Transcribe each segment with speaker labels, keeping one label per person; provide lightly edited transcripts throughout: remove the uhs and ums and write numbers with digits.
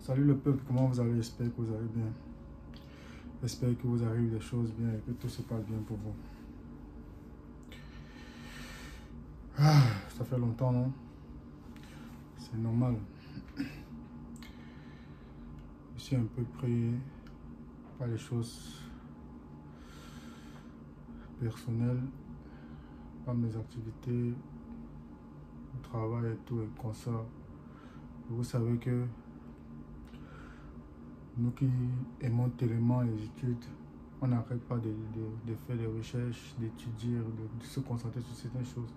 Speaker 1: Salut le peuple, comment vous allez? J'espère que vous allez bien. J'espère que vous arrivez des choses bien et que tout se passe bien pour vous. Ça fait longtemps, non? C'est normal. Je suis un peu pris par les choses personnelles, par mes activités, le travail et tout et comme ça. Vous savez que nous qui aimons tellement les études, on n'arrête pas de faire des recherches, d'étudier, de se concentrer sur certaines choses.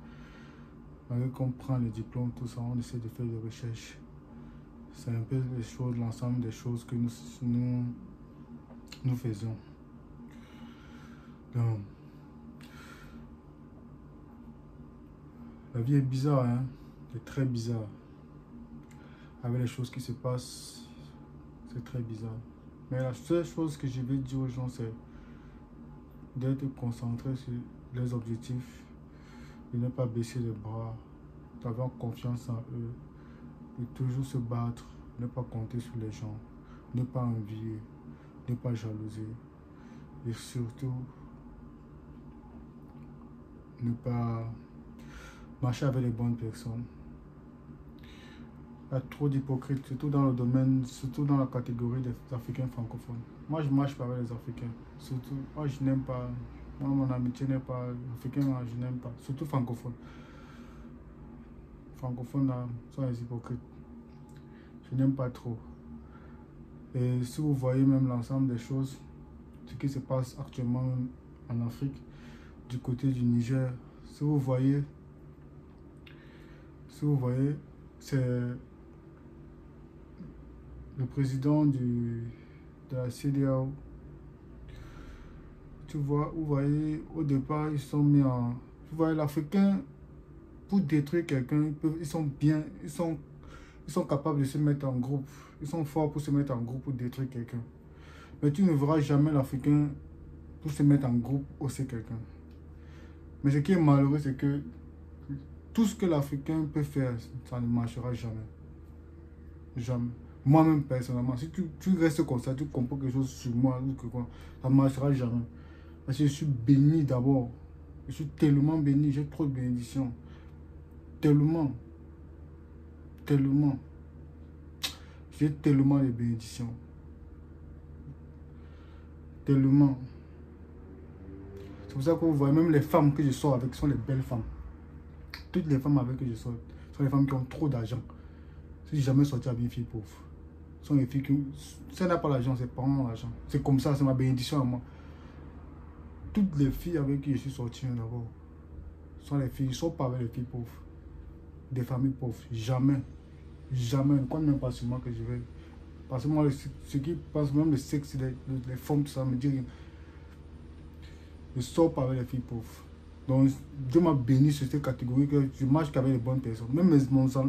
Speaker 1: Malgré qu'on prend les diplômes, tout ça, on essaie de faire des recherches. C'est un peu les choses, l'ensemble des choses que nous faisons. Donc, la vie est bizarre, hein? C'est très bizarre. Avec les choses qui se passent, c'est très bizarre. Mais la seule chose que je vais dire aux gens, c'est d'être concentré sur les objectifs, de ne pas baisser les bras, d'avoir confiance en eux, de toujours se battre, ne pas compter sur les gens, ne pas envier, ne pas jalouser et surtout ne pas marcher avec les bonnes personnes. Il y a trop d'hypocrites, surtout dans le domaine, surtout dans la catégorie des Africains francophones. Moi, je marche pas avec les Africains. Surtout, moi, je n'aime pas. Moi, mon amitié n'est pas. Africain, je n'aime pas. Surtout francophones. Francophones, là, sont les hypocrites. Je n'aime pas trop. Et si vous voyez même l'ensemble des choses, ce qui se passe actuellement en Afrique, du côté du Niger, si vous voyez, c'est le président de la CEDEAO. Vous voyez, au départ, ils sont mis en... Vous voyez, l'Africain, pour détruire quelqu'un, ils sont capables de se mettre en groupe. Ils sont forts pour se mettre en groupe pour détruire quelqu'un. Mais tu ne verras jamais l'Africain pour se mettre en groupe aussi quelqu'un. Mais ce qui est malheureux, c'est que tout ce que l'Africain peut faire, ça ne marchera jamais. Jamais. Moi-même, personnellement, si tu restes comme ça, tu comprends quelque chose sur moi, ça ne marchera jamais. Parce que je suis béni d'abord. Je suis tellement béni, j'ai trop de bénédictions. Tellement. J'ai tellement de bénédictions. Tellement. C'est pour ça que vous voyez, même les femmes que je sors avec sont les belles femmes. Toutes les femmes avec que je sors sont les femmes qui ont trop d'argent. Si j'ai jamais sorti avec une fille pauvre. Ce sont les filles qui... Si elle n'a pas l'argent, c'est pas mon argent. C'est comme ça, c'est ma bénédiction à moi. Toutes les filles avec qui je suis sorti d'abord sont les filles, ils ne sont pas avec les filles pauvres. Des familles pauvres. Jamais. Jamais. Ne compte même pas sur moi que je vais. Parce que moi, ce qui passe, même le sexe, les femmes, tout ça me dit rien. Je ne sors pas avec les filles pauvres. Donc, Dieu m'a béni sur cette catégorie que je marche qu'avec les bonnes personnes. Même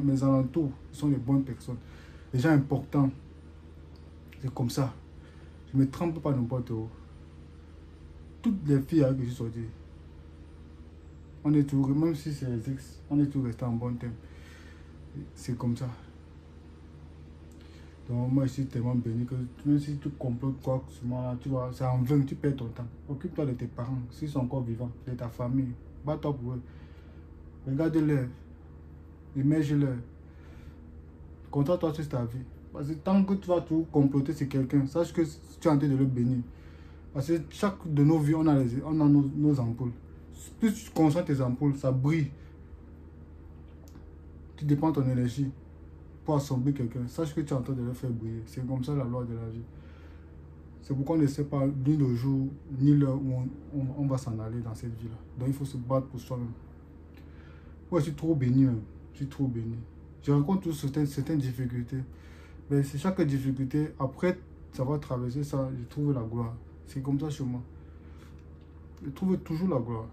Speaker 1: mes alentours sont les bonnes personnes. Les gens importants. C'est comme ça. Je ne me trompe pas n'importe où. Toutes les filles avec qui je suis sorti, on est toujours, même si c'est les ex, on est toujours resté en bon terme. C'est comme ça. Donc moi je suis tellement béni que même si tu complotes quoi sur moi, tu vois, c'est en vain, tu perds ton temps. Occupe-toi de tes parents, s'ils sont encore vivants, de ta famille. Bats-toi pour eux. Regarde-les. Immerge-les. Concentre-toi sur ta vie. Parce que tant que tu vas tout comploter sur quelqu'un, sache que tu es en train de le bénir. Parce que chaque de nos vies, on a nos ampoules. Plus tu concentres tes ampoules, ça brille. Tu dépends de ton énergie pour assombrer quelqu'un. Sache que tu es en train de le faire briller. C'est comme ça la loi de la vie. C'est pourquoi on ne sait pas ni le jour, ni l'heure où on va s'en aller dans cette vie-là. Donc il faut se battre pour soi-même. Moi, je suis trop béni même. Je suis trop béni. Je rencontre certaines difficultés. Mais c'est chaque difficulté, après savoir traverser ça, je trouve la gloire. C'est comme ça chez moi. Je trouve toujours la gloire.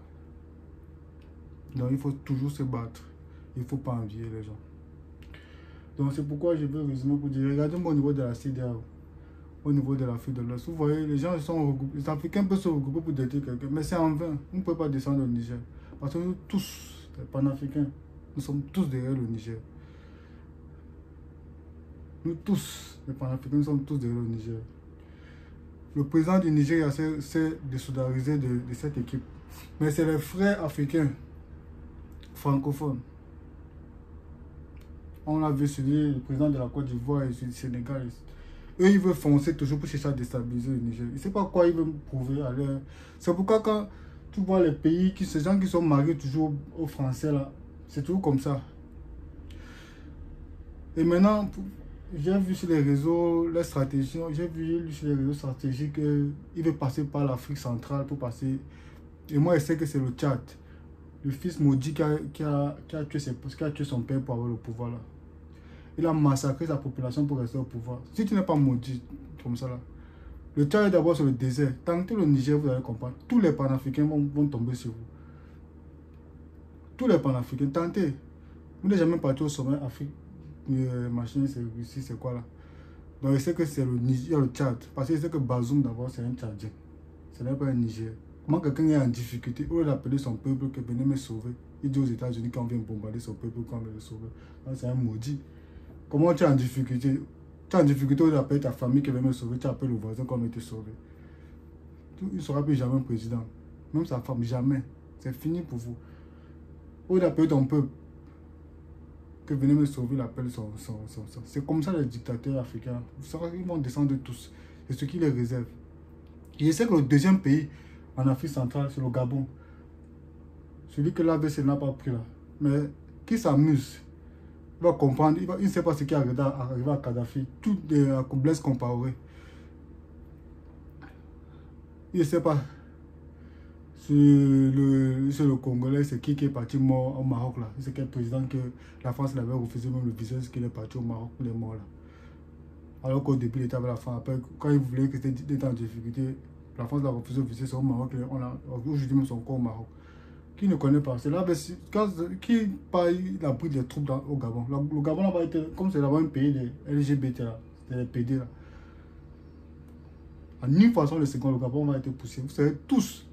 Speaker 1: Donc il faut toujours se battre. Il ne faut pas envier les gens. Donc c'est pourquoi je veux résumer pour dire, regardez-moi au niveau de la CEDEAO, au niveau de l'Afrique de l'Ouest. Vous voyez, les gens sont regroupés, les Africains peuvent se regrouper pour détruire quelqu'un, mais c'est en vain. Vous ne pouvez pas descendre au Niger. Parce que nous tous, les panafricains, nous sommes tous derrière le Niger. Nous tous, les panafricains, nous sommes tous derrière le Niger. Le président du Nigeria s'est désolidarisé de cette équipe. Mais c'est les frères africains francophones. On a vu celui, le président de la Côte d'Ivoire et du Sénégal. Eux, ils veulent foncer toujours pour chercher à déstabiliser le Niger. Je ne sais pas quoi ils veulent prouver à leur... C'est pourquoi quand tu vois les pays, ces gens qui sont mariés toujours aux Français, là, c'est toujours comme ça. Et maintenant, j'ai vu sur les réseaux, les stratégies, j'ai vu sur les réseaux stratégiques qu'ils veulent passer par l'Afrique centrale pour passer. Et moi, je sais que c'est le Tchad. Le fils maudit qui a tué son père pour avoir le pouvoir là. Il a massacré sa population pour rester au pouvoir. Si tu n'es pas maudit comme ça là, le Tchad est d'abord sur le désert. Tentez le Niger, vous allez comprendre. Tous les panafricains vont tomber sur vous. Tous les panafricains, tentez. Vous n'êtes jamais parti au sommet Afrique. Machin, c'est Russie, c'est quoi là? Donc je sais que c'est le Niger, le Tchad. Parce que je sais que Bazoum d'abord c'est un Tchadien. Ce n'est pas un Niger. Comment quelqu'un est en difficulté, au lieu d'appeler son peuple que venez me sauver, il dit aux États-Unis qu'on vient bombarder son peuple, qu'on veut le sauver. C'est un maudit. Comment tu es en difficulté? Tu es en difficulté au lieu d'appeler ta famille qui vient me sauver, tu appelles le voisin qu'on veut te sauver. Il ne sera plus jamais président. Même sa femme, jamais. C'est fini pour vous. Au lieu d'appeler ton peuple que venez me sauver, il appelle son. C'est comme ça les dictateurs africains. Ils vont descendre tous. C'est ce qui les réserve. Et je sais que le deuxième pays en Afrique centrale, c'est le Gabon. Celui que l'AVC n'a pas pris là. Mais qui s'amuse, il va comprendre, il ne sait pas ce qui est arrivé à Kadhafi. Tout à Blaise Compaoré. Il ne sait pas. C'est le Congolais, c'est qui est parti mort au Maroc là. C'est quel président que la France l'avait refusé même le visa, c'est qu'il est parti au Maroc, il est mort là. Alors qu'au début, il était avec la France. Après, quand il voulait que c'était en difficulté, la France l'a refusé le visa, c'est au Maroc. Aujourd'hui même son corps au Maroc. Qui ne connaît pas? C'est là, qui a pris des troupes au Gabon. Le Gabon là-bas été, comme c'est là-bas un pays de LGBT là, des PD là. En une façon, le second, le Gabon va être poussé. Vous savez tous.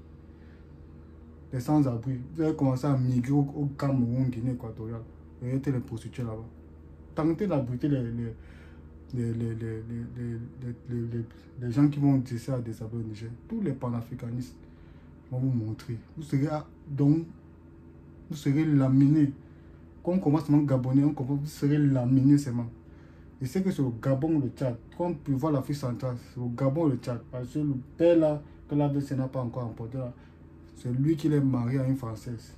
Speaker 1: Les sans-abri, vous avez commencé à migrer au Cameroun, Guinée équatoriale. Vous avez été les prostituées là-bas. Tentez d'abriter les gens qui vont essayer à désabler le Niger. Tous les panafricanistes vont vous montrer. Vous serez laminés. Quand on commence à gabonais, vous serez laminés seulement. Et c'est que c'est le Gabon, le Tchad. Quand on peut voir l'Afrique centrale, c'est le Gabon, le Tchad. Parce que le père là, que l'AVC n'a pas encore emporté là, c'est lui qui est marié à une Française.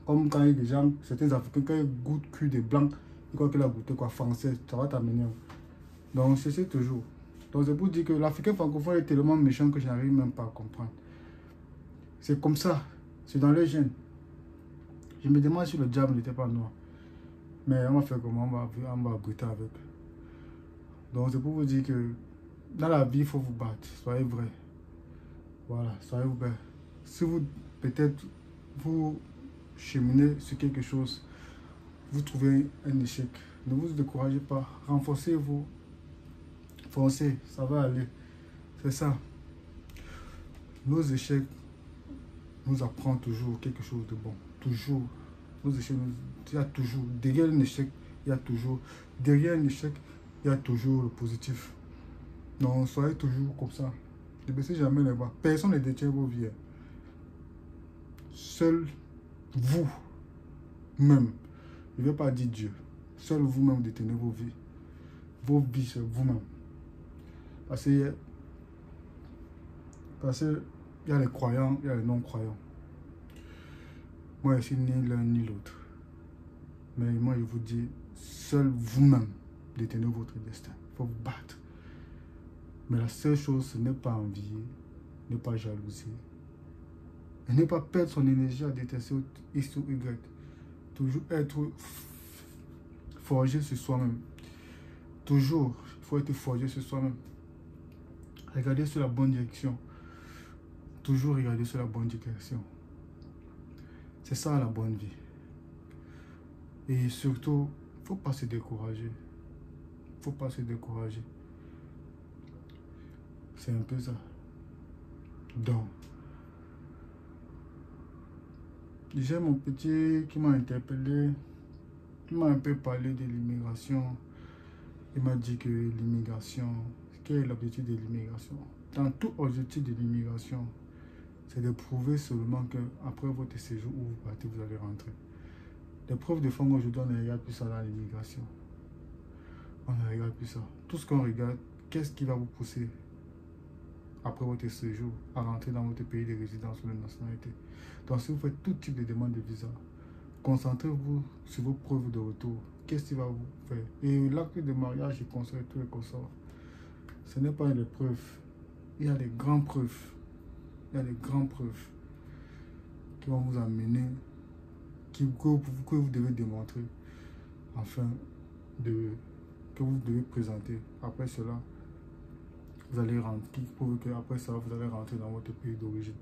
Speaker 1: Comme quand il y a des gens, certains Africains, quand ils goûtent cul des Blancs, ils croient qu'il a goûté quoi, française, ça va t'amener. Donc c'est toujours. Donc c'est pour dire que l'Africain francophone est tellement méchant que je n'arrive même pas à comprendre. C'est comme ça, c'est dans les gènes. Je me demande si le diable n'était pas noir. Mais on va faire comment, on va goûter avec. Donc c'est pour vous dire que dans la vie, il faut vous battre, soyez vrai. Voilà, soyez vrai. Si vous, peut-être, vous cheminez sur quelque chose, vous trouvez un échec, ne vous découragez pas, renforcez-vous, foncez, ça va aller. C'est ça. Nos échecs nous apprennent toujours quelque chose de bon. Toujours. Nos échecs, il y a toujours, derrière un échec, il y a toujours, derrière un échec, il y a toujours le positif. Donc, soyez toujours comme ça. Ne baissez jamais les bras. Personne ne détient vos vies. Seul vous-même, je ne vais pas dire Dieu, seul vous-même détenez vos vies. Vos vies, c'est vous-même. Parce que il y a les croyants, il y a les non-croyants. Moi, je suis ni l'un ni l'autre. Mais moi, je vous dis, seul vous-même détenez votre destin. Il faut vous battre. Mais la seule chose, ce n'est pas envier, ne pas jalouser. Et ne pas perdre son énergie à détester X ou Y. Toujours être forgé sur soi-même. Toujours, il faut être forgé sur soi-même. Regardez sur la bonne direction. Toujours regarder sur la bonne direction. C'est ça la bonne vie. Et surtout, il ne faut pas se décourager. Il ne faut pas se décourager. C'est un peu ça. Donc, j'ai mon petit qui m'a interpellé, qui m'a un peu parlé de l'immigration. Il m'a dit que l'immigration, quel est l'objectif de l'immigration? Dans tout objectif de l'immigration, c'est de prouver seulement qu'après votre séjour où vous partez, vous allez rentrer. Les preuves de fond aujourd'hui, on ne regarde plus ça dans l'immigration. On ne regarde plus ça. Tout ce qu'on regarde, qu'est-ce qui va vous pousser après votre séjour à rentrer dans votre pays de résidence ou de nationalité. Donc si vous faites tout type de demande de visa, concentrez-vous sur vos preuves de retour. Qu'est-ce qui va vous faire? Et l'acte de mariage, je conseille tous les consorts. Ce n'est pas une preuve. Il y a des grandes preuves. Il y a des grandes preuves qui vont vous amener, que vous devez démontrer, afin que vous devez présenter. Après cela, vous allez rentrer, qui prouve qu'après ça, vous allez rentrer dans votre pays d'origine.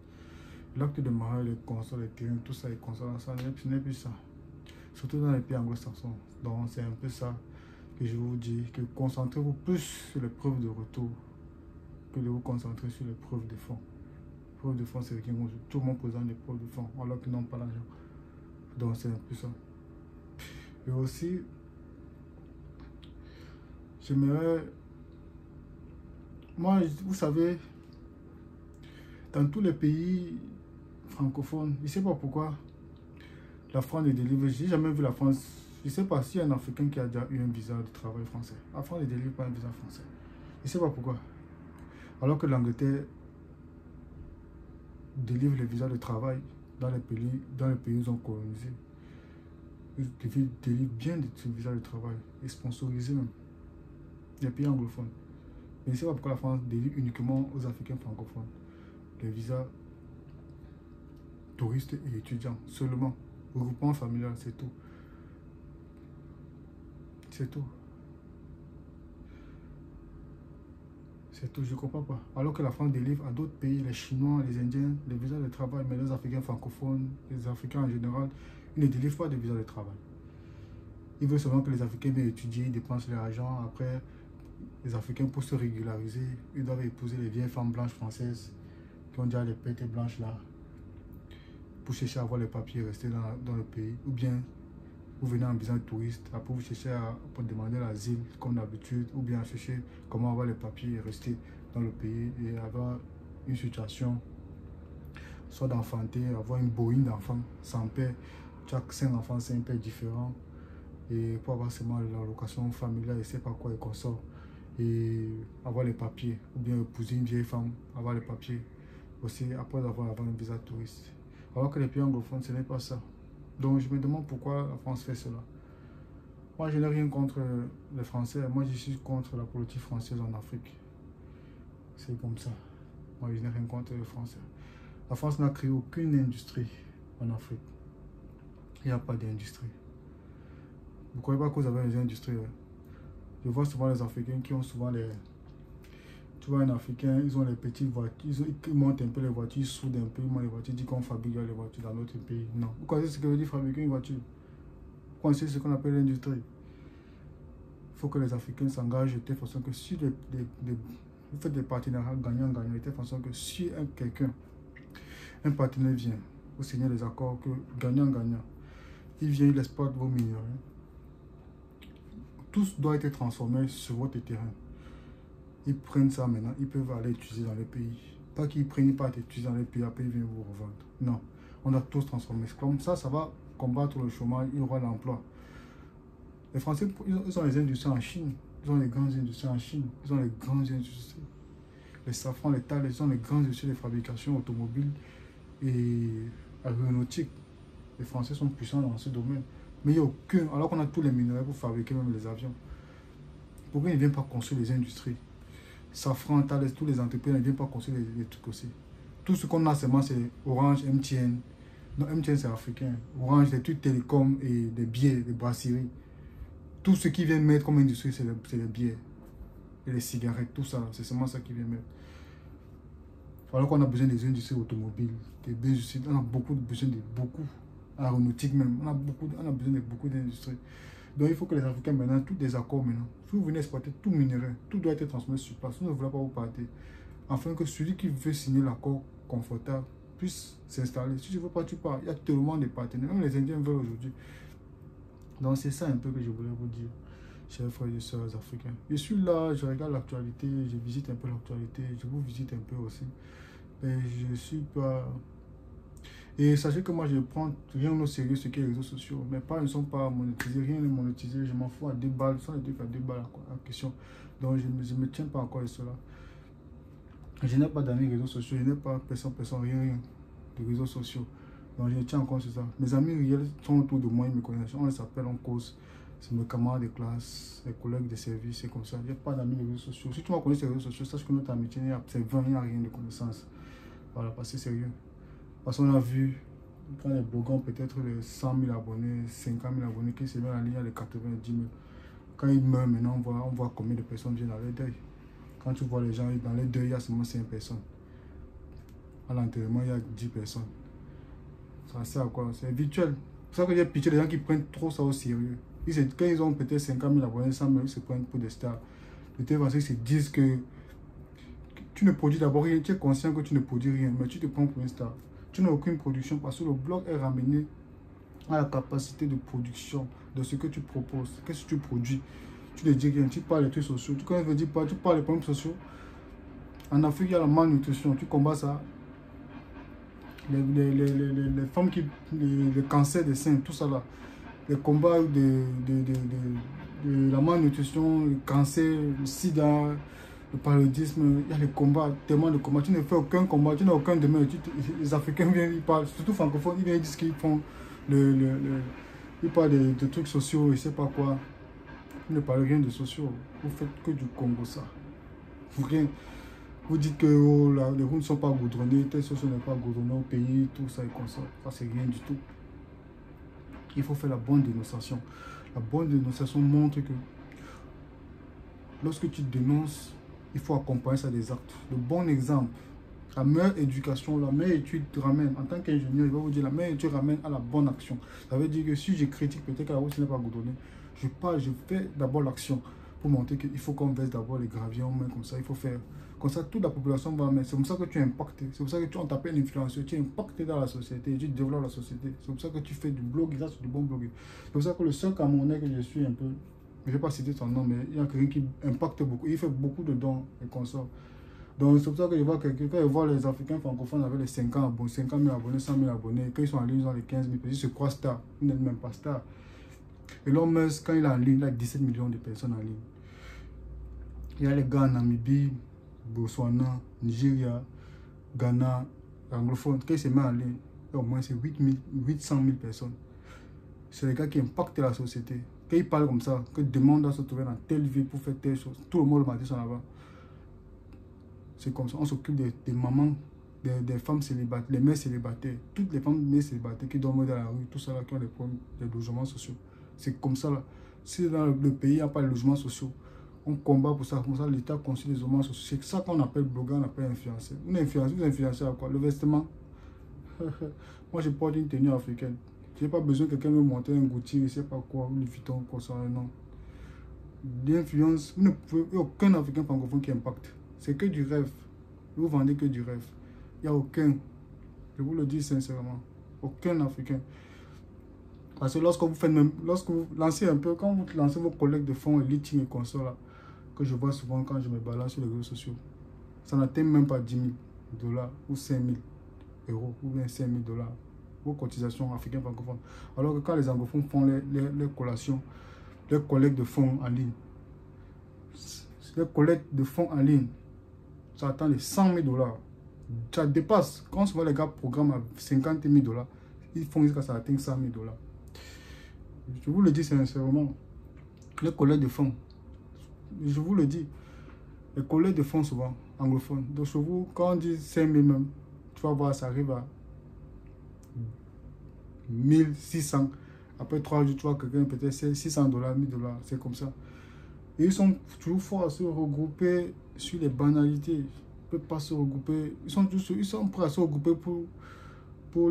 Speaker 1: L'acte de mariage, les consorts, les terrains, tout ça, les consorts, ça n'est plus ça. Surtout dans les pays anglo-saxons. Donc c'est un peu ça que je vous dis, que concentrez-vous plus sur les preuves de retour que de vous concentrer sur les preuves de fond. Les preuves de fond, c'est que tout le monde présente des preuves de fond, alors qu'ils n'ont pas l'argent. Donc c'est un peu ça. Et aussi, j'aimerais... Moi, vous savez, dans tous les pays francophones, je ne sais pas pourquoi la France ne délivre. Je n'ai jamais vu la France. Je ne sais pas s'il y a un Africain qui a déjà eu un visa de travail français. La France ne délivre pas un visa français. Je ne sais pas pourquoi. Alors que l'Angleterre délivre les visas de travail dans les pays où ils ont colonisé. Ils délivrent bien des visas de travail et sponsorisés même. Les pays anglophones. Mais je ne sais pas pourquoi la France délivre uniquement aux Africains francophones les visas touristes et étudiants seulement. Regroupement familial, c'est tout. C'est tout. C'est tout, je ne comprends pas. Alors que la France délivre à d'autres pays, les Chinois, les Indiens, les visas de travail, mais les Africains francophones, les Africains en général, ils ne délivrent pas de visas de travail. Ils veulent seulement que les Africains viennent étudier, ils dépensent leur argent. Après, les Africains, pour se régulariser, ils doivent épouser les vieilles femmes blanches françaises qui ont déjà les pêtes blanches là, pour chercher à avoir les papiers et rester dans le pays. Ou bien, vous venez en visa de touriste, après vous cherchez pour demander l'asile comme d'habitude, ou bien chercher comment avoir les papiers et rester dans le pays et avoir une situation, soit d'enfanter, avoir une bohème d'enfants sans père. Tu as 5 enfants, 5 pères différents. Et pour avoir seulement l'allocation familiale et c'est pas quoi et consort, et avoir les papiers, ou bien épouser une vieille femme, avoir les papiers aussi après avoir un visa touriste. Alors que les pays anglophones, ce n'est pas ça. Donc je me demande pourquoi la France fait cela. Moi je n'ai rien contre les Français, moi je suis contre la politique française en Afrique. C'est comme ça. Moi je n'ai rien contre les Français. La France n'a créé aucune industrie en Afrique. Il n'y a pas d'industrie. Vous ne croyez pas que vous avez des industries? Je vois souvent les Africains qui ont souvent les... Tu vois un Africain, ils ont les petites voitures, ils montent un peu les voitures, ils soudent un peu, ils montent les voitures, ils disent qu'on fabrique les voitures dans notre pays. Non. Vous connaissez ce que veut dire fabriquer une voiture? Vous connaissez ce qu'on appelle l'industrie? Il faut que les Africains s'engagent de telle façon que si vous faites des partenariats gagnant-gagnant, de telle façon que si un partenaire vient, vous signez des accords que gagnant-gagnant, il vient, il exploite vos minerais. Tout doit être transformé sur votre terrain. Ils prennent ça maintenant, ils peuvent aller utiliser dans les pays. Pas qu'ils prennent pas à utiliser dans les pays, après ils viennent vous revendre. Non, on a tous transformé. Comme ça, ça va combattre le chômage, il y aura l'emploi. Les Français, ils ont les industries en Chine. Ils ont les grandes industries en Chine. Ils ont les grandes industries. Les safrans, les tales, ils ont les grandes industries de fabrication automobile et aéronautique. Les Français sont puissants dans ce domaine. Mais il n'y a aucun, alors qu'on a tous les minerais pour fabriquer même les avions. Pourquoi ils ne viennent pas construire les industries? Safran, Thales, tous les entreprises ne viennent pas construire les trucs aussi. Tout ce qu'on a seulement, c'est Orange, MTN. Non, MTN c'est africain. Orange, les trucs télécoms et des billets, des brasseries. Tout ce qu'ils viennent mettre comme industrie, c'est les billets. Et les cigarettes, tout ça, c'est seulement ça qu'ils viennent mettre. Alors qu'on a besoin des industries automobiles, des industries, on a besoin de beaucoup. Aéronautique même, on a besoin de beaucoup d'industries. Donc il faut que les Africains maintenant, tous des accords maintenant, si vous venez exploiter tout minerai, tout doit être transformé sur place, vous ne voulez pas vous partir. Afin que celui qui veut signer l'accord confortable puisse s'installer. Si je ne veux pas, tu pars. Il y a tellement de partenaires, même les Indiens veulent aujourd'hui. Donc c'est ça un peu que je voulais vous dire. chers frères et sœurs africains. Je suis là, je regarde l'actualité, je visite un peu l'actualité, je vous visite un peu aussi. Mais je suis pas... Et sachez que moi, je prends rien au sérieux ce qui est les réseaux sociaux. Mes pages ne sont pas monétisées, rien n'est monétisé. Je m'en fous à 2 balles, ce sont des trucs à 2 balles en question. Donc, je ne me tiens pas encore de cela. Je n'ai pas d'amis réseaux sociaux, je n'ai pas personne, rien de réseaux sociaux. Donc, je ne tiens encore sur ça. Mes amis réels sont autour de moi, ils me connaissent. On les appelle en cause. C'est mes camarades de classe, les collègues de service, c'est comme ça. Je n'ai pas d'amis réseaux sociaux. Si tu m'as connu sur les réseaux sociaux, sache que notre amitié, c'est 20, il n'y a rien de connaissance. Voilà, parce que c'est sérieux. Parce qu'on a vu, quand les blogueurs peut-être les 100 000 abonnés, 50 000 abonnés qui se mettent en ligne à les 90 000. Quand ils meurent maintenant, on voit combien de personnes viennent dans les deuils. Quand tu vois les gens dans les deuils, il y a seulement 5 personnes. À l'enterrement, il y a 10 personnes. Ça sert à quoi? C'est virtuel. C'est pour ça que j'ai pitié des gens qui prennent trop ça au sérieux. Quand ils ont peut-être 50 000 abonnés, 100 000, ils se prennent pour des stars. De telle façon, ils se disent que tu ne produis d'abord rien. Tu es conscient que tu ne produis rien, mais tu te prends pour une star. Tu n'as aucune production parce que le blog est ramené à la capacité de production de ce que tu proposes. Qu'est-ce que tu produis? Tu ne dis rien, tu parles des trucs sociaux. Quand je veux dire pas, tu parles des problèmes sociaux. En Afrique, il y a la malnutrition, tu combats ça. Les femmes qui. Les cancers des seins, tout ça là. Les combats de la malnutrition, le cancer, le sida, le paludisme, il y a les combats, tellement de combats. Tu ne fais aucun combat, tu n'as aucun domaine. Les Africains viennent, ils parlent, surtout francophones, ils viennent dire qu'ils font ils parlent de trucs sociaux, je ne sais pas quoi. Vous ne parlez rien de sociaux. Vous faites que du Congo, ça. Rien. Vous dites que oh, les routes ne sont pas goudronnées, telle chose n'est pas goudronnée au pays, tout ça et comme ça. Ça, c'est rien du tout. Il faut faire la bonne dénonciation. La bonne dénonciation montre que lorsque tu dénonces, il faut accompagner ça des actes. Le bon exemple, la meilleure éducation, la meilleure étude te ramène, en tant qu'ingénieur, il va vous dire la meilleure étude ramène à la bonne action. Ça veut dire que si je critique peut-être que la route n'est pas goudronnée, je fais d'abord l'action pour montrer qu'il faut qu'on baisse d'abord les graviers en main comme ça, il faut faire. Comme ça, toute la population va mettre. C'est comme ça que tu es impacté. C'est pour ça que on t'appelle influenceur. Tu es impacté dans la société. Tu développes la société. C'est pour ça que tu fais du blog. Ça, c'est du bon blog. C'est pour ça que le seul Camerounais que je suis un peu, je ne vais pas citer son nom, mais il y a quelqu'un qui impacte beaucoup. Il fait beaucoup de dons et consorts. Donc, c'est pour ça que je vois quelqu'un, quand je vois les Africains francophones avec les 50 000 abonnés, 100 000 abonnés, quand ils sont en ligne, ils ont les 15 000, ils se croient stars. Ils n'êtes même pas stars. Et Elon Musk, quand il est en ligne, il a 17 millions de personnes en ligne. Il y a les gars en Namibie, Botswana, Nigeria, Ghana, anglophones, quand ils se mettent en ligne, au moins c'est 800 000 personnes. C'est les gars qui impactent la société. Quand ils parlent comme ça, que demandent à se trouver dans telle ville pour faire telle chose, tout le monde le matin sont là-bas. C'est comme ça, on s'occupe des mamans, des femmes célibataires, les mères célibataires, toutes les femmes mères célibataires qui dorment dans la rue, tout ça là, qui ont des problèmes de logements sociaux. C'est comme ça là. Si dans le pays, il n'y a pas de logements sociaux, on combat pour ça, comme ça l'État construit les logements sociaux. C'est ça qu'on appelle blogueur, on appelle influenceur. Vous influencez à quoi? Le vêtement. Moi, je porte une tenue africaine. Je n'ai pas besoin que quelqu'un me montre un gouttier, je ne sais pas quoi, une Vuitton, quoi ça, non. L'influence, il n'y a aucun Africain francophone qui impacte. C'est que du rêve. Vous vendez que du rêve. Il n'y a aucun. Je vous le dis sincèrement. Aucun Africain. Parce que lorsque vous lancez un peu, quand vous lancez vos collègues de fonds, Elite et consorts là, que je vois souvent quand je me balade sur les réseaux sociaux, ça n'atteint même pas 10 000 $ ou 5 000 € ou bien 5 000 $. Vos cotisations africaines francophones. Alors que quand les anglophones font les collations, les collectes de fonds en ligne, les collectes de fonds en ligne, ça atteint les 100 000 $. Ça dépasse. Quand souvent les gars programment à 50 000 $, ils font jusqu'à ça atteint 100 000 $. Je vous le dis sincèrement, les collectes de fonds, je vous le dis, les collectes de fonds souvent anglophones. Donc chez vous, quand on dit 5 000 même, tu vas voir, ça arrive à 1600. Après 3 jours, tu vois quelqu'un peut-être 600 $, 1000 $, c'est comme ça. Et ils sont toujours forts à se regrouper sur les banalités. Ils ne peuvent pas se regrouper. Ils sont prêts à se regrouper pour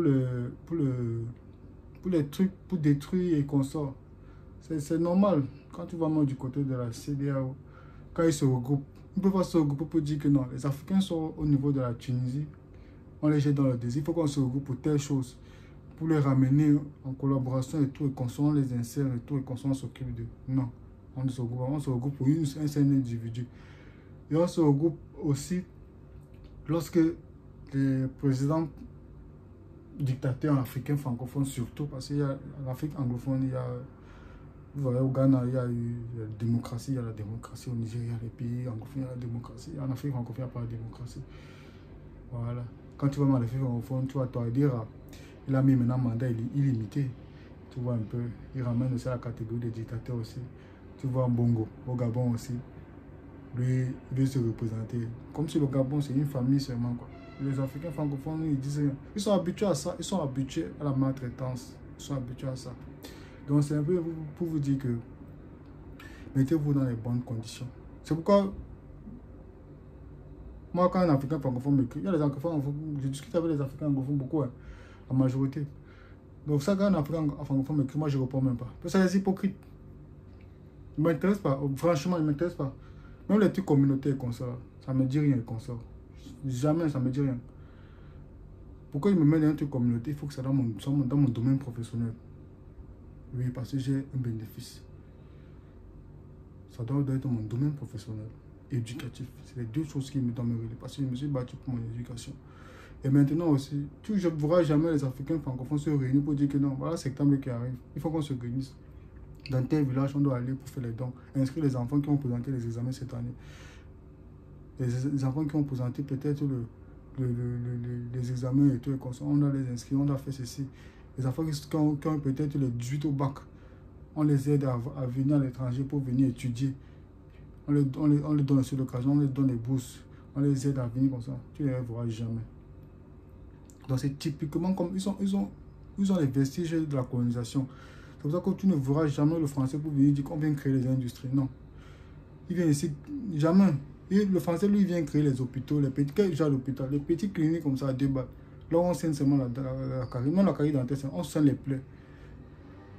Speaker 1: les trucs, pour détruire et consorts. C'est normal. Quand tu vas moi du côté de la CEDEAO, quand ils se regroupent, ils ne peuvent pas se regrouper pour dire que non, les Africains sont au niveau de la Tunisie, on les jette dans le désir. Il faut qu'on se regroupe pour telle chose, pour les ramener en collaboration et tout, et qu'on les insère et tout, et qu'on s'occupe d'eux. Non. On se regroupe pour un seul individu. Et on se regroupe aussi lorsque les présidents dictateurs africains francophones, surtout, parce qu'il y a l'Afrique anglophone, il y a, vous voyez, au Ghana, il y a eu la démocratie, il y a la démocratie, au Nigeria, les pays anglophones, il y a la démocratie, en Afrique francophone, il n'y a pas de démocratie. Voilà. Quand tu vas dans l'Afrique francophone, tu vas te dire, il a mis maintenant un mandat illimité. Tu vois un peu, il ramène aussi la catégorie des dictateurs aussi. Tu vois Bongo, au Gabon aussi. Lui, il veut se représenter. Comme si le Gabon, c'est une famille seulement, quoi. Les Africains francophones, ils disent rien. Ils sont habitués à ça, ils sont habitués à la maltraitance. Ils sont habitués à ça. Donc c'est un peu pour vous dire que mettez-vous dans les bonnes conditions. C'est pourquoi, moi, quand un Africain francophone m'écrit, il y a les Africains, je discute avec les Africains anglophones beaucoup, hein, la majorité. Donc ça, quand un Africain francophone m'écrit, moi je ne réponds même pas. Parce que c'est des hypocrites. Ils ne m'intéressent pas. Franchement, ils ne m'intéressent pas. Même les trucs communautaires comme ça ne me dit rien comme ça. Jamais, ça ne me dit rien. Pourquoi ils me mettent dans un truc communautaire? Il faut que ça soit dans mon domaine professionnel. Oui, parce que j'ai un bénéfice. Ça doit être mon domaine professionnel, éducatif. C'est les deux choses qui me donnent me relier. Parce que je me suis battu pour mon éducation. Et maintenant aussi, je ne verrai jamais les Africains francophones se réunir pour dire que non, voilà septembre qui arrive. Il faut qu'on se réunisse. Dans tel village, on doit aller pour faire les dons. Inscrire les enfants qui ont présenté les examens cette année. Les enfants qui ont présenté peut-être les examens et tout, et comme ça, on doit les inscrire, on doit faire ceci. Les enfants qui ont peut-être les 18 au bac, on les aide à venir à l'étranger pour venir étudier. On les donne sur l'occasion, on les donne des bourses. On les aide à venir comme ça. Tu ne les verras jamais. Donc c'est typiquement comme ils ont les vestiges de la colonisation. C'est pour ça que tu ne verras jamais le français pour venir dire qu'on vient créer les industries. Non. Il vient ici, jamais. Et le français, lui, vient créer les hôpitaux, les petits, quel genre d'hôpital, les petites cliniques comme ça à 2 balles. Là, on saigne seulement la carie. Non, la carie dentaire, on soigne les plaies.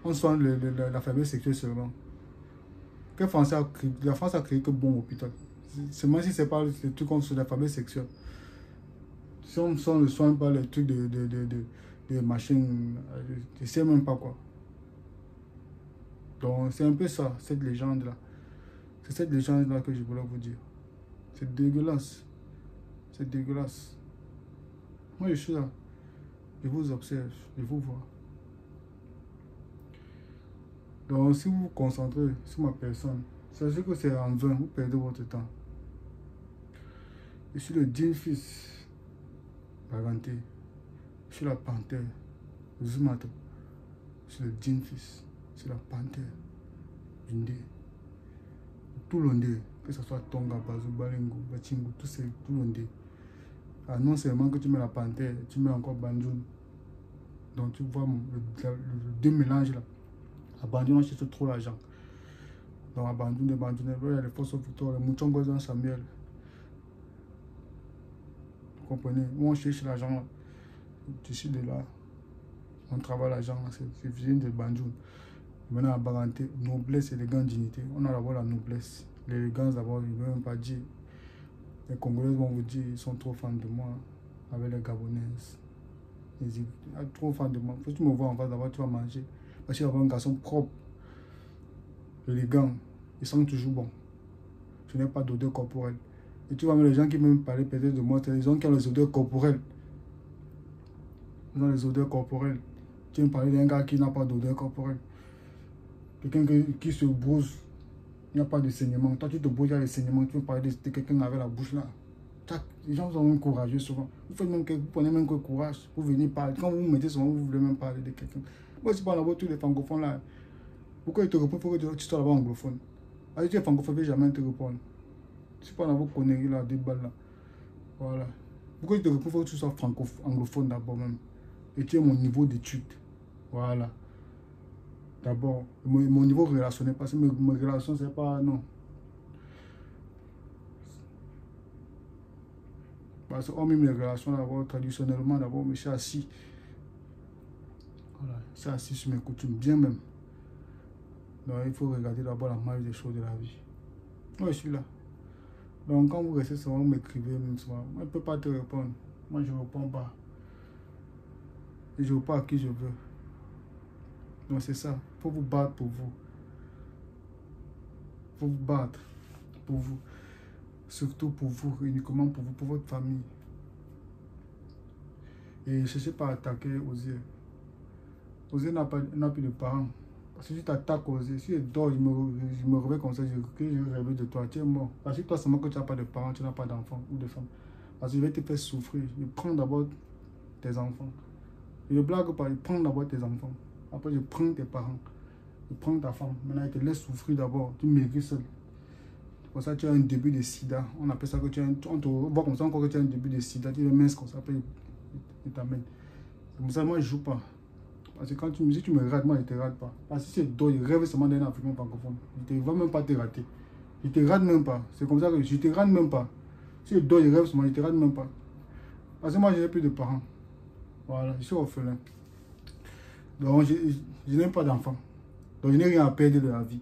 Speaker 1: On soigne la faiblesse sexuelle seulement. La France a créé que bon hôpital. Seulement si c'est pas le truc contre la faiblesse sexuelle. Si on ne soigne pas les trucs de machines, je ne sais même pas quoi. Donc c'est un peu ça, cette légende-là. C'est cette légende-là que je voulais vous dire. C'est dégueulasse. C'est dégueulasse. Moi je suis là. Je vous observe, je vous vois. Donc si vous vous concentrez sur ma personne, sachez que c'est en vain, vous perdez votre temps. Je suis le digne fils Baganté. Je suis la panthère Zumato. Je suis le digne fils. Je suis la panthère Bindé. Tout l'ondé, que ce soit Tonga, Bazou, Balingo, Bachingo, tout l'ondé. Ah, non seulement que tu mets la panthère, tu mets encore Banjoun. Donc tu vois le deux mélanges là. À Banjoun, on cherche trop l'argent. Donc à Banjoun, il y a les forces victoires, les Mouchongos dans Samuel. Vous comprenez? Où on cherche l'argent, je suis de là. On travaille l'argent, c'est vient de Banjoun. Maintenant à Baganté, noblesse et élégance, dignité. On a d'abord la noblesse. L'élégance d'abord, je ne veux même pas dire. Les Congolais vont vous dire, ils sont trop fans de moi. Avec les Gabonaises. Ils sont trop fans de moi. Faut que tu me vois en face d'abord, tu vas manger. Parce qu'il y a un garçon propre, élégant. Il sent toujours bon. Je n'ai pas d'odeur corporelle. Et tu vois, même les gens qui me parlent peut-être de moi, c'est les gens qui ont les odeurs corporelles. Ils ont les odeurs corporelles. Tu me parles d'un gars qui n'a pas d'odeur corporelle. Quelqu'un qui se brosse, il n'y a pas de saignement. Toi, tu te brosses, il y a des saignements. Tu veux parler de quelqu'un avec la bouche là. Les gens sont même courageux souvent. Vous prenez même que courage pour venir parler. Quand vous vous mettez souvent, vous voulez même parler de quelqu'un. Moi, je parle d'abord tous les francophones là. Pourquoi ils te répondent? Il faut que tu sois là-bas anglophone. Alors, tu es francophone, je ne vais jamais te répondre. Tu parles d'abord conneries là, des balles là. Voilà. Pourquoi ils te répondent? Il faut que tu sois anglophone d'abord même. Et tu as mon niveau d'études. Voilà. D'abord, mon niveau relationnel, parce que mes relations, c'est pas, non. Parce qu'on met mes relations d'abord, traditionnellement, d'abord, je suis assis. Voilà, je suis assis sur mes coutumes, bien même. Donc, il faut regarder d'abord la marge des choses de la vie. Moi, je suis là. Donc, quand vous restez souvent, vous m'écrivez, même souvent, moi, je ne peux pas te répondre. Moi, je ne réponds pas. Et je ne réponds pas à qui je veux. Donc, c'est ça. Il faut vous battre pour vous. pour vous battre, pour vous, surtout pour vous, uniquement pour vous, pour votre famille. Et cherchez pas à attaquer Osier. Osier n'a plus de parents. Parce que si tu attaques Osier, si je dors, je me réveille comme ça, je rêve de toi, tu es mort. Parce que toi, seulement que tu n'as pas de parents, tu n'as pas d'enfants ou de femmes. Parce que je vais te faire souffrir. Je prends d'abord tes enfants. Je ne blague pas, je prends d'abord tes enfants. Après, je prends tes parents. Je prends ta femme. Maintenant, je te laisse souffrir d'abord. Tu mérites seul. Pour ça, tu as un début de sida. On appelle ça que tu as un... On te voit comme ça encore que tu as un début de sida. Tu es mince comme ça. Après, il t'amène. C'est pour ça, moi, je ne joue pas. Parce que quand si tu me rates, moi, je ne te rate pas. Parce que si tu dois, je rêve seulement d'un Africain francophone. Je ne vais même pas te rater. Je ne te rate même pas. C'est comme ça que je ne te rate même pas. Si je dois, je rêve seulement, je ne te rate même pas. Parce que moi, je n'ai plus de parents. Voilà, je suis orphelin. Donc, je n'ai pas d'enfant. Donc, je n'ai rien à perdre de la vie.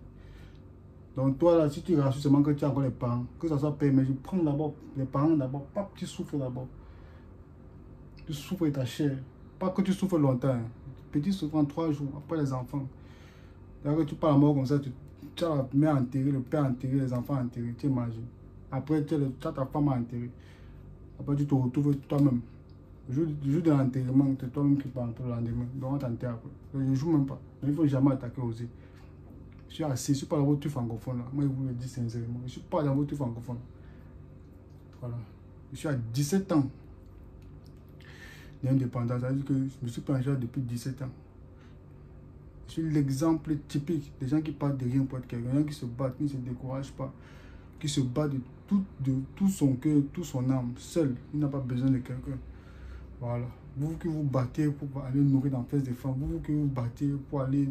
Speaker 1: Donc, toi, là, si tu rassures seulement que tu as encore les parents, que ça soit père, mais je prends d'abord les parents d'abord. Pas que tu souffres d'abord. Tu souffres de ta chair. Pas que tu souffres longtemps. Hein. Petit souffrant 3 jours après les enfants. D'ailleurs, tu parles à mort comme ça, tu as la mère enterrée, le père enterré, les enfants enterrés. Tu imagines. Après, tu as ta femme enterrée. Après, tu te retrouves toi-même. Le jour de l'enterrement, c'est toi-même qui parles pour le lendemain. Donc, on t'enterre après. Donc, je ne joue même pas. Mais il ne faut jamais attaquer Osier. Je suis assis, je ne suis pas dans votre francophone là. Moi, je vous le dis sincèrement. Je ne suis pas dans votre francophone. Voilà. Je suis à 17 ans d'indépendance. Ça veut dire que je me suis pris en charge depuis 17 ans. Je suis l'exemple typique des gens qui partent de rien pour être quelqu'un. Des gens qui se battent, qui ne se découragent pas. Qui se battent de tout son cœur, toute son âme. Seul. Il n'a pas besoin de quelqu'un. Voilà. Vous qui vous battez pour aller nourrir dans la fesse des femmes, vous qui vous battez pour aller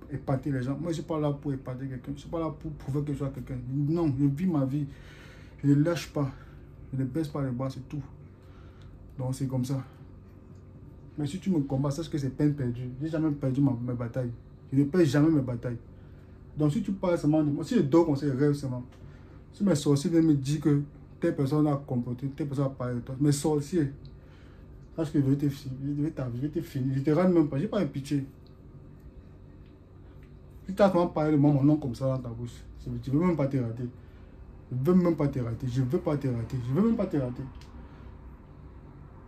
Speaker 1: épater les gens. Moi, je ne suis pas là pour épater quelqu'un. Je ne suis pas là pour prouver que je suis quelqu'un. Non, je vis ma vie. Je ne lâche pas. Je ne baisse pas les bras, c'est tout. Donc, c'est comme ça. Mais si tu me combats, sache que c'est peine perdue. Je n'ai jamais perdu mes batailles. Je ne perds jamais mes batailles. Donc, si tu parles seulement de moi, si je dors comme ça, je rêve seulement. Si mes sorciers viennent me dire que telle personne a comporté, telle personne a parlé de toi, mes sorciers, sache que je vais te finir. Je te rate même pas. Je n'ai pas de pitié. Si tu as vraiment parlé de moi, mon nom comme ça dans ta bouche, je ne veux même pas te rater. Je ne veux même pas te rater. Je ne veux pas te rater. Je ne veux même pas te rater.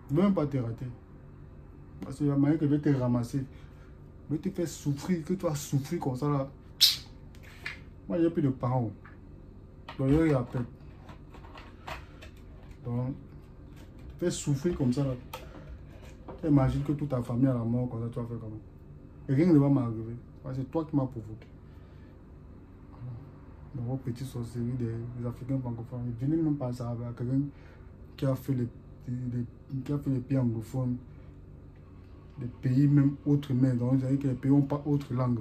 Speaker 1: Je ne veux même pas te rater. Parce que la manière que je vais te ramasser, je vais te faire souffrir, que tu vas souffrir comme ça là. Moi, j'ai plus de parents. Donc, je rappelle. Donc, fais souffrir comme ça là. Tu imagines que toute ta famille à la mort, comme ça, tu vas faire comment? Et rien ne va m'arriver. C'est toi qui m'as provoqué. Dans vos petites sorcelleries des Africains francophones. Je venez même pas ça avec quelqu'un qui a fait les pays anglophones, des pays même autres, mais donc que les pays n'ont pas autre langue.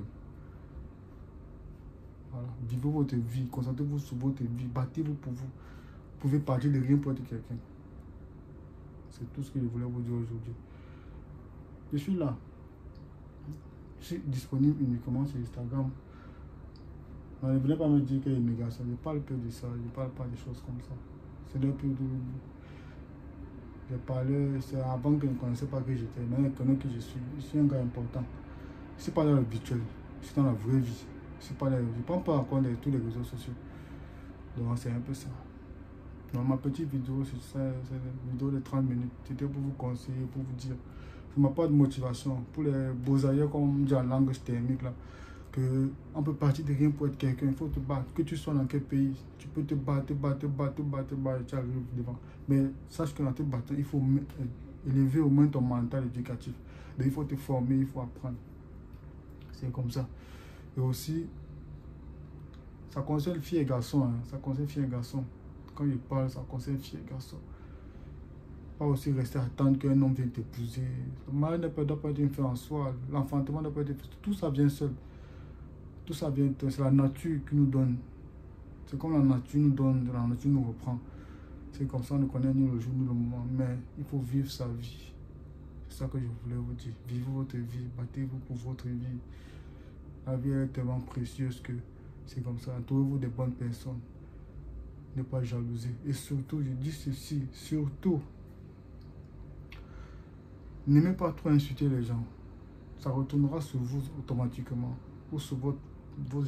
Speaker 1: Voilà. Vivez votre vie, concentrez-vous sur votre vie, battez-vous pour vous. Vous pouvez partir de rien pour être quelqu'un. C'est tout ce que je voulais vous dire aujourd'hui. Je suis là. Je suis disponible uniquement sur Instagram. Ne venez pas me dire qu'il y a une immigration. Je ne parle pas de ça. Je ne parle pas de choses comme ça. C'est d'un peu de... Je parlais, c'est avant que je ne connaissais pas qui j'étais. Maintenant, je connais qui je suis. Je suis un gars important. Je ne suis pas dans le virtuel. Je suis dans la vraie vie. Je ne prends pas en compte tous les réseaux sociaux. Donc, c'est un peu ça. Donc, ma petite vidéo, c'est une vidéo de 30 minutes. C'était pour vous conseiller, pour vous dire. Je n'ai pas de motivation. Pour les beaux ailleurs, comme on dit en langue thermique, là, qu'on peut partir de rien pour être quelqu'un. Il faut te battre. Que tu sois dans quel pays, tu peux te battre, et tu arrives devant. Mais sache que dans te battre, il faut élever au moins ton mental éducatif. Donc, il faut te former, il faut apprendre. C'est comme ça. Et aussi, ça concerne filles et garçons. Hein. Ça concerne filles et garçons. Quand je parle, ça concerne filles et garçons. Pas aussi rester à attendre qu'un homme vienne t'épouser. Le mari ne doit pas être une fin en soi. L'enfantement ne doit pas être... Tout ça vient seul. Tout ça vient... C'est la nature qui nous donne. C'est comme la nature nous donne, la nature nous reprend. C'est comme ça, on ne connaît ni le jour ni le moment. Mais il faut vivre sa vie. C'est ça que je voulais vous dire. Vivez votre vie. Battez-vous pour votre vie. La vie est tellement précieuse que c'est comme ça. Entourez-vous des bonnes personnes. Ne pas jalouser. Et surtout, je dis ceci, surtout, n'aimez pas trop insulter les gens. Ça retournera sur vous automatiquement. Ou sur votre vous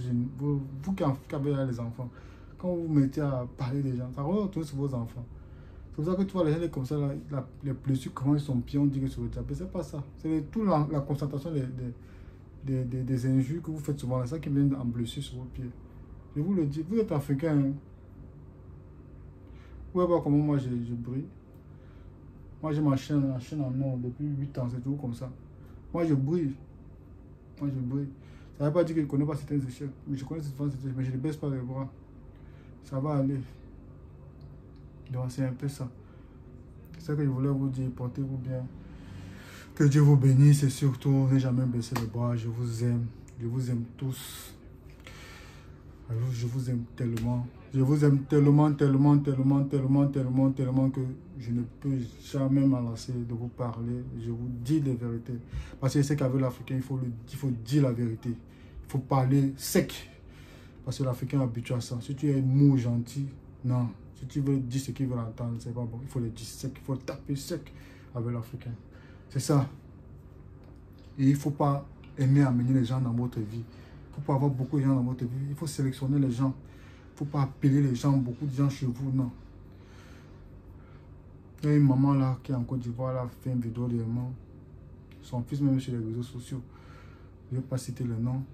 Speaker 1: qui avez là les enfants, quand vous vous mettez à parler des gens, ça retourne sur vos enfants. C'est pour ça que tu vois les gens comme ça, les blessures, comment ils sont pieds, on dit que sur le tapis. C'est pas ça. C'est toute la concentration des injures que vous faites souvent, c'est ça qui vient en blessure sur vos pieds. Je vous le dis, vous êtes africain. Hein? Vous voyez pas comment moi je brille. Moi j'ai ma chaîne en or depuis 8 ans, c'est toujours comme ça. Moi je brille. Moi je brille. Ça ne veut pas dire que je ne connais pas certains échecs, mais je connais certains échecs, mais je ne baisse pas les bras. Ça va aller. Donc c'est un peu ça. C'est ça que je voulais vous dire. Portez-vous bien. Que Dieu vous bénisse et surtout ne jamais baisser les bras. Je vous aime. Je vous aime tous. Je vous aime tellement. Je vous aime tellement, tellement, tellement, tellement, tellement, tellement que je ne peux jamais m'enlacer de vous parler. Je vous dis des vérités. Parce que c'est qu'avec l'Africain, il faut dire la vérité. Il faut parler sec. Parce que l'Africain est habitué à ça. Si tu es mou, gentil, non. Si tu veux dire ce qu'il veut entendre, c'est pas bon. Il faut le dire sec. Il faut taper sec avec l'Africain. C'est ça. Et il ne faut pas aimer amener les gens dans votre vie. Il ne faut pas avoir beaucoup de gens dans votre vie. Il faut sélectionner les gens. Il ne faut pas appeler les gens, beaucoup de gens chez vous, non. Il y a une maman là qui est en Côte d'Ivoire, elle a fait une vidéo de maman. Son fils même sur les réseaux sociaux. Je ne vais pas citer le nom.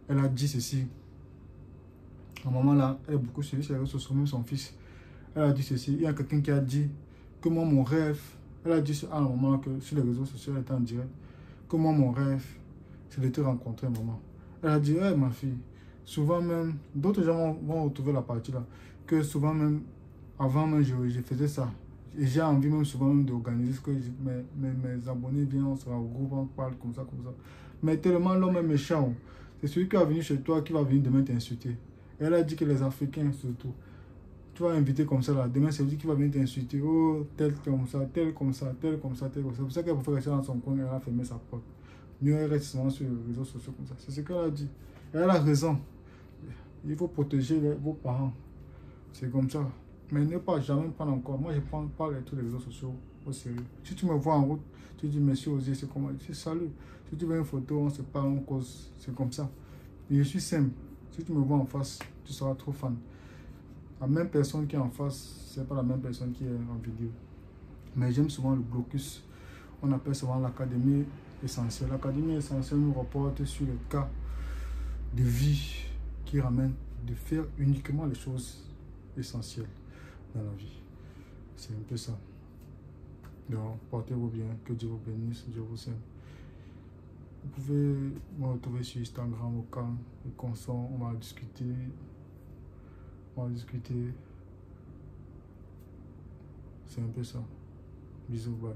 Speaker 1: Elle a dit ceci. La maman là, elle est beaucoup suivie sur les réseaux sociaux, même son fils. Elle a dit ceci. Il y a quelqu'un qui a dit que moi, mon rêve, elle a dit à un moment que sur les réseaux sociaux, elle était en direct, que moi, mon rêve, c'est de te rencontrer, maman. Elle a dit, hey, ma fille, souvent même, d'autres gens vont retrouver la partie là, que souvent même, avant même, je faisais ça. Et j'ai envie même souvent même d'organiser ce que mes abonnés viennent, on se regroupe, on parle comme ça. Mais tellement l'homme est méchant. C'est celui qui va venir chez toi qui va venir demain t'insulter. Et elle a dit que les Africains surtout, tu vas inviter comme ça là, demain c'est lui qui va venir t'insulter, oh tel comme ça, tel comme ça, tel comme ça, tel comme ça. C'est pour ça qu'elle préfère rester dans son coin et elle a fermé sa porte. Mieux elle reste souvent sur les réseaux sociaux comme ça. C'est ce qu'elle a dit. Et elle a raison. Il faut protéger vos parents. C'est comme ça. Mais ne pas jamais prendre encore. Moi je prends pas tous les réseaux sociaux au sérieux. Si tu me vois en route, tu dis monsieur Osier, c'est comment? Tu dis salut. Si tu veux une photo, on se parle, on cause. C'est comme ça. Et je suis simple. Si tu me vois en face, tu seras trop fan. La même personne qui est en face, c'est pas la même personne qui est en vidéo. Mais j'aime souvent le blocus. On appelle souvent l'académie essentielle. L'académie essentielle nous rapporte sur les cas de vie qui ramènent de faire uniquement les choses essentielles dans la vie. C'est un peu ça. Donc, portez-vous bien. Que Dieu vous bénisse. Dieu vous aime. Vous pouvez me retrouver sur Instagram au camp et Consent. On va discuter. C'est un peu ça. Bisous, bye.